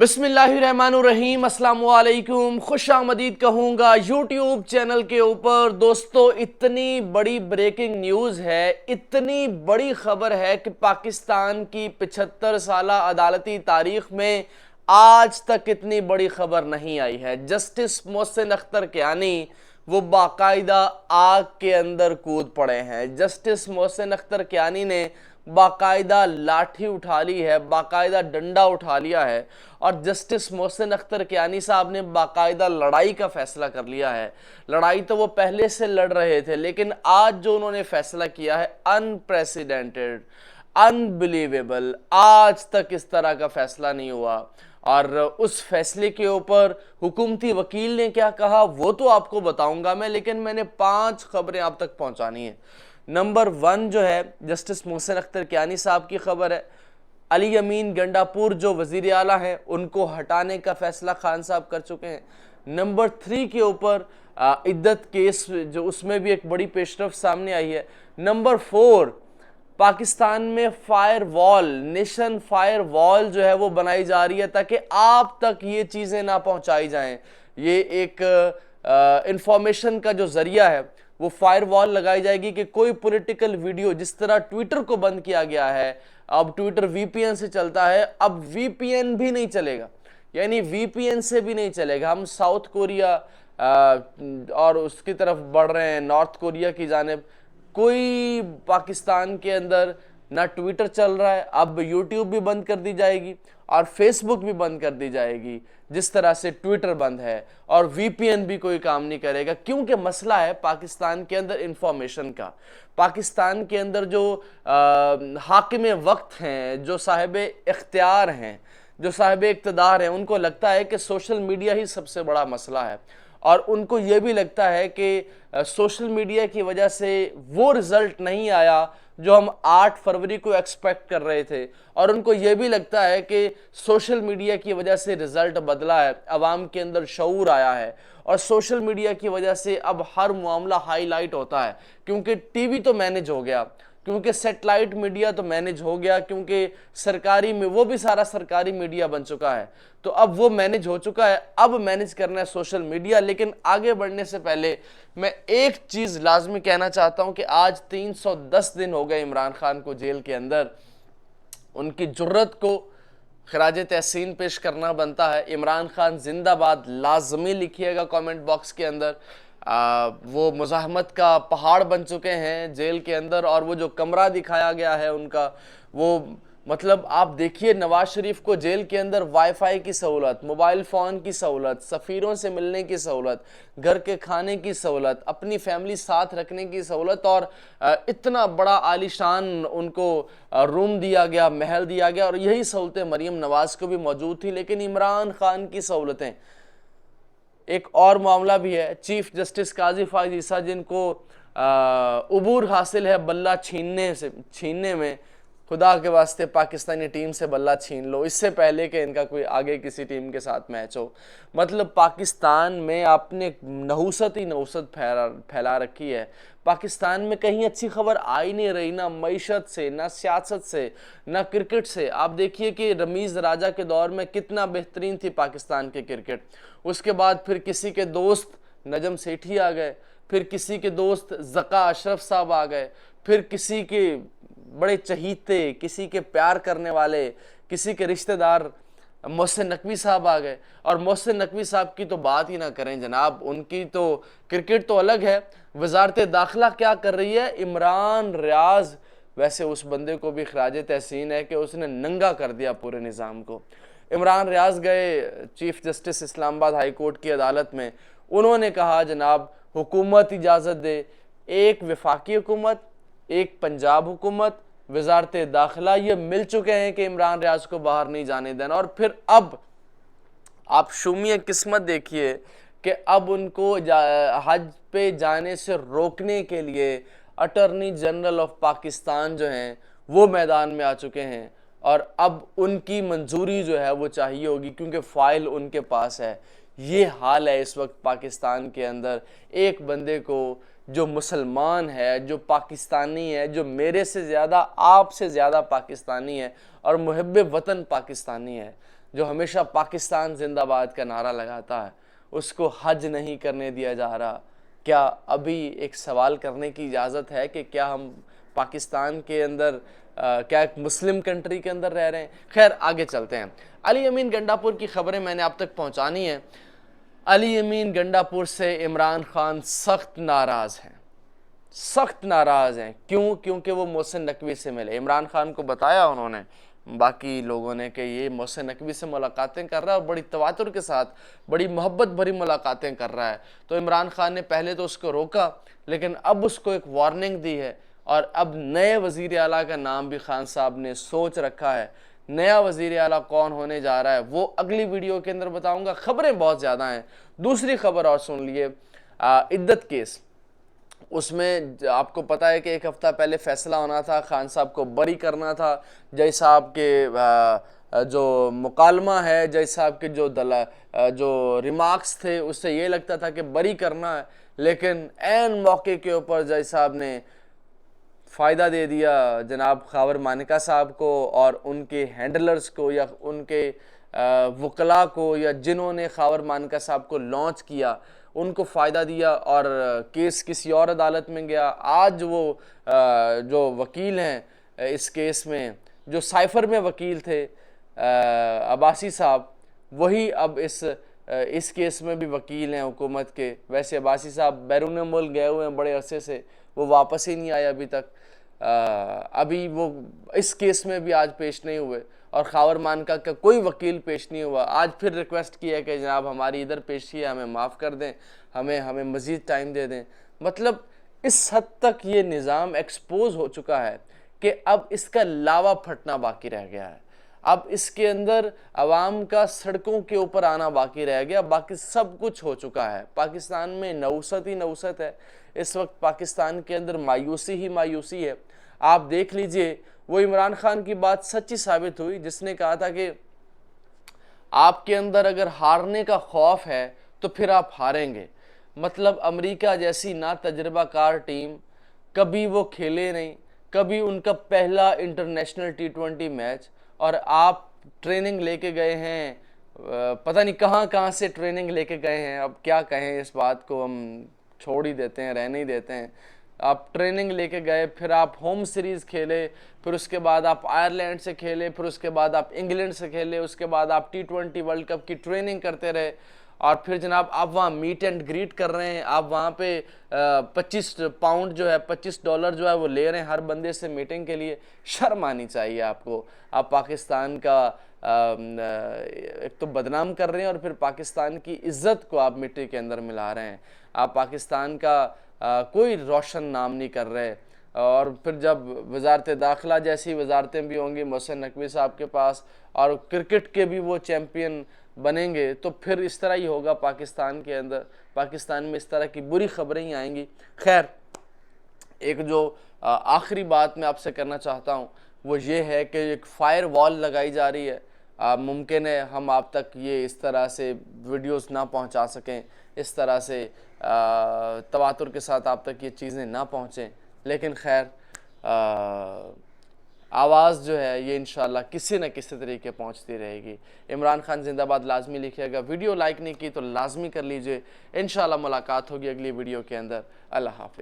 बिस्मिल्लाहिर्रहमानुर्रहीम अस्सलाम वालेकुम, खुशामदीद कहूँगा यूट्यूब चैनल के ऊपर। दोस्तों, इतनी बड़ी ब्रेकिंग न्यूज़ है, इतनी बड़ी खबर है कि पाकिस्तान की 75 साला अदालती तारीख में आज तक इतनी बड़ी खबर नहीं आई है। जस्टिस मोहसिन अख्तर कियानी वो बाकायदा आग के अंदर कूद पड़े हैं। जस्टिस मोहसिन अख्तर कियानी ने बाकायदा लाठी उठा ली है, बाकायदा डंडा उठा लिया है और जस्टिस मोहसिन अख्तर कियानी साहब ने बाकायदा लड़ाई का फैसला कर लिया है। लड़ाई तो वो पहले से लड़ रहे थे, लेकिन आज जो उन्होंने फैसला किया है अनप्रेसिडेंटेड, अनबिलीवेबल, आज तक इस तरह का फैसला नहीं हुआ। और उस फैसले के ऊपर हुकूमती वकील ने क्या कहा वो तो आपको बताऊंगा मैं, लेकिन मैंने 5 खबरें आप तक पहुंचानी है। नंबर 1 जो है जस्टिस मोहसिन अख्तर कियानी साहब की खबर है। अली अमीन गंडापुर जो वजीर आला हैं उनको हटाने का फैसला खान साहब कर चुके हैं। नंबर 3 के ऊपर इद्दत केस जो उसमें भी एक बड़ी पेशरफ सामने आई है। नंबर 4 पाकिस्तान में fire wall, nation fire wall जो है वो बनाई जा रही है ताकि आप तक ये चीज़ें ना पहुंचाई जाएं। ये एक इंफॉर्मेशन का जो जरिया है वो फायर वॉल लगाई जाएगी कि कोई पॉलिटिकल वीडियो, जिस तरह ट्विटर को बंद किया गया है, अब ट्विटर वीपीएन से चलता है, अब वीपीएन भी नहीं चलेगा, यानी वीपीएन से भी नहीं चलेगा। हम साउथ कोरिया और उसकी तरफ बढ़ रहे हैं, नॉर्थ कोरिया की जानिब। कोई पाकिस्तान के अंदर ना ट्विटर चल रहा है, अब यूट्यूब भी बंद कर दी जाएगी और फेसबुक भी बंद कर दी जाएगी, जिस तरह से ट्विटर बंद है, और वीपीएन भी कोई काम नहीं करेगा, क्योंकि मसला है पाकिस्तान के अंदर इंफॉर्मेशन का। पाकिस्तान के अंदर जो हाकिम वक्त हैं, जो साहिब इख्तियार हैं, जो साहिब इक़्तिदार हैं, उनको लगता है कि सोशल मीडिया ही सबसे बड़ा मसला है और उनको ये भी लगता है कि सोशल मीडिया की वजह से वो रिज़ल्ट नहीं आया जो हम 8 फरवरी को एक्सपेक्ट कर रहे थे, और उनको ये भी लगता है कि सोशल मीडिया की वजह से रिज़ल्ट बदला है, अवाम के अंदर शऊर आया है और सोशल मीडिया की वजह से अब हर मामला हाईलाइट होता है, क्योंकि टीवी तो मैनेज हो गया, क्योंकि सेटेलाइट मीडिया तो मैनेज हो गया, क्योंकि सरकारी में वो भी सारा सरकारी मीडिया बन चुका है, तो अब वो मैनेज हो चुका है, अब मैनेज करना है सोशल मीडिया। लेकिन आगे बढ़ने से पहले मैं एक चीज़ लाजमी कहना चाहता हूं कि आज 310 दिन हो गए इमरान खान को जेल के अंदर। उनकी जुर्रत को खराज तहसीन पेश करना बनता है। इमरान खान जिंदाबाद लाजमी लिखिएगा कमेंट बॉक्स के अंदर। वो मुज़ाहमत का पहाड़ बन चुके हैं जेल के अंदर, और वो जो कमरा दिखाया गया है उनका, वो मतलब आप देखिए, नवाज शरीफ को जेल के अंदर वाईफाई की सहूलत, मोबाइल फ़ोन की सहूलत, सफ़ीरों से मिलने की सहूलत, घर के खाने की सहूलत, अपनी फैमिली साथ रखने की सहूलत, और इतना बड़ा आलीशान उनको रूम दिया गया, महल दिया गया, और यही सहूलतें मरीम नवाज़ को भी मौजूद थी। लेकिन इमरान खान की सहूलतें, एक और मामला भी है, चीफ जस्टिस काजी फाइज ईसा जिनको उबूर हासिल है बल्ला छीनने में, खुदा के वास्ते पाकिस्तानी टीम से बल्ला छीन लो इससे पहले कि इनका कोई आगे किसी टीम के साथ मैच हो। मतलब पाकिस्तान में आपने नहुसत ही नहुसत फैला रखी है। पाकिस्तान में कहीं अच्छी खबर आ ही नहीं रही, ना मईशत से, ना सियासत से, ना क्रिकेट से। आप देखिए कि रमीज़ राजा के दौर में कितना बेहतरीन थी पाकिस्तान के क्रिकेट, उसके बाद फिर किसी के दोस्त नजम सेठी आ गए, फिर किसी के दोस्त ज़का अशरफ साहब आ गए, फिर किसी के बड़े चहीते, किसी के प्यार करने वाले, किसी के रिश्तेदार मोहसिन नकवी साहब आ गए। और मोहसिन नकवी साहब की तो बात ही ना करें जनाब, उनकी तो क्रिकेट तो अलग है। वजारत दाखिला क्या कर रही है, इमरान रियाज, वैसे उस बंदे को भी खराज तहसीन है कि उसने नंगा कर दिया पूरे निज़ाम को। इमरान रियाज गए chief justice Islamabad high court की अदालत में, उन्होंने कहा जनाब हुकूमत इजाज़त दे, एक वफाकी हुकूमत, एक पंजाब हुकूमत, वजारत दाखिला, ये मिल चुके हैं कि इमरान रियाज को बाहर नहीं जाने देना। और फिर अब आप शुमिय किस्मत देखिए कि अब उनको हज पे जाने से रोकने के लिए अटॉर्नी जनरल ऑफ पाकिस्तान जो हैं वो मैदान में आ चुके हैं, और अब उनकी मंजूरी जो है वो चाहिए होगी, क्योंकि फ़ाइल उनके पास है। ये हाल है इस वक्त पाकिस्तान के अंदर। एक बंदे को जो मुसलमान है, जो पाकिस्तानी है, जो मेरे से ज़्यादा, आपसे ज़्यादा पाकिस्तानी है और मुहिब्ब वतन पाकिस्तानी है, जो हमेशा पाकिस्तान जिंदाबाद का नारा लगाता है, उसको हज नहीं करने दिया जा रहा। क्या अभी एक सवाल करने की इजाज़त है कि क्या हम पाकिस्तान के अंदर क्या एक मुस्लिम कंट्री के अंदर रह रहे हैं? खैर, आगे चलते हैं। अली अमीन गंडापुर की खबरें मैंने आप तक पहुंचानी है। अली अमीन गंडापुर से इमरान खान सख्त नाराज़ हैं, सख्त नाराज़ हैं। क्यों? क्योंकि वो मोहसिन नकवी से मिले। इमरान खान को बताया उन्होंने, बाकी लोगों ने, कि ये मोहसिन नकवी से मुलाकातें कर रहा है और बड़ी तवातुर के साथ, बड़ी मोहब्बत भरी मुलाकातें कर रहा है। तो इमरान खान ने पहले तो उसको रोका, लेकिन अब उसको एक वार्निंग दी है और अब नए वज़ीर आला का नाम भी खान साहब ने सोच रखा है। नया वज़ीर आला कौन होने जा रहा है वो अगली वीडियो के अंदर बताऊंगा। खबरें बहुत ज़्यादा हैं। दूसरी खबर और सुन लिए, इद्दत केस, उसमें आपको पता है कि एक हफ्ता पहले फैसला होना था, खान साहब को बरी करना था। जज साहब के जो मुकालमा है, जज साहब के जो रिमार्क्स थे, उससे ये लगता था कि बरी करना है, लेकिन ऐन मौके के ऊपर जज साहब ने फ़ायदा दे दिया जनाब खावर मानिका साहब को और उनके हैंडलर्स को, या उनके वकला को, या जिन्होंने खावर मानिका साहब को लॉन्च किया, उनको फ़ायदा दिया और केस किसी और अदालत में गया। आज वो जो वकील हैं इस केस में, जो साइफ़र में वकील थे अब्बासी साहब, वही अब इस केस में भी वकील हैं हुकूमत के। वैसे अब्बासी साहब बैरून मुल्क गए हुए हैं बड़े अरसे से, वो वापस ही नहीं आए अभी तक। अभी वो इस केस में भी आज पेश नहीं हुए और खावर मानका का कोई वकील पेश नहीं हुआ। आज फिर रिक्वेस्ट की है कि जनाब हमारी इधर पेशी है, हमें माफ़ कर दें, हमें मज़ीद टाइम दे दें। मतलब इस हद तक ये निज़ाम एक्सपोज हो चुका है कि अब इसका लावा फटना बाकी रह गया है। अब इसके अंदर अवाम का सड़कों के ऊपर आना बाकी रह गया, बाकी सब कुछ हो चुका है। पाकिस्तान में नौसत ही नौसत है। इस वक्त पाकिस्तान के अंदर मायूसी ही मायूसी है। आप देख लीजिए, वो इमरान खान की बात सच्ची साबित हुई जिसने कहा था कि आपके अंदर अगर हारने का खौफ है तो फिर आप हारेंगे। मतलब अमेरिका जैसी ना तजर्बाकार टीम, कभी वो खेले नहीं, कभी उनका पहला इंटरनेशनल T20 मैच, और आप ट्रेनिंग लेके गए हैं, पता नहीं कहाँ कहाँ से ट्रेनिंग लेके गए हैं। अब क्या कहें, इस बात को हम छोड़ ही देते हैं, रहने ही देते हैं। आप ट्रेनिंग लेके गए, फिर आप होम सीरीज़ खेले, फिर उसके बाद आप आयरलैंड से खेले, फिर उसके बाद आप इंग्लैंड से खेले, उसके बाद आप T20 वर्ल्ड कप की ट्रेनिंग करते रहे, और फिर जनाब आप वहाँ मीट एंड ग्रीट कर रहे हैं। आप वहाँ पे 25 पाउंड जो है, $25 जो है वो ले रहे हैं हर बंदे से मीटिंग के लिए। शर्म आनी चाहिए आपको। आप पाकिस्तान का एक तो बदनाम कर रहे हैं और फिर पाकिस्तान की इज़्ज़त को आप मिट्टी के अंदर मिला रहे हैं। आप पाकिस्तान का कोई रोशन नाम नहीं कर रहे। और फिर जब वजारत दाखिला जैसी वजारतें भी होंगी मोहसिन नकवी साहब के पास, और क्रिकेट के भी वो चैम्पियन बनेंगे, तो फिर इस तरह ही होगा पाकिस्तान के अंदर। पाकिस्तान में इस तरह की बुरी खबरें ही आएंगी। खैर, एक जो आखिरी बात मैं आपसे करना चाहता हूँ वो ये है कि एक फायर वॉल लगाई जा रही है। मुमकिन है हम आप तक ये इस तरह से वीडियोस ना पहुँचा सकें, इस तरह से तवातुर के साथ आप तक ये चीज़ें ना पहुँचें, लेकिन खैर आवाज़ जो है ये इंशाल्लाह किसी न किसी तरीके पहुंचती रहेगी। इमरान खान जिंदाबाद लाजमी लिखिएगा। वीडियो लाइक नहीं की तो लाजमी कर लीजिए। इंशाल्लाह मुलाकात होगी अगली वीडियो के अंदर। अल्लाह हाफिज़।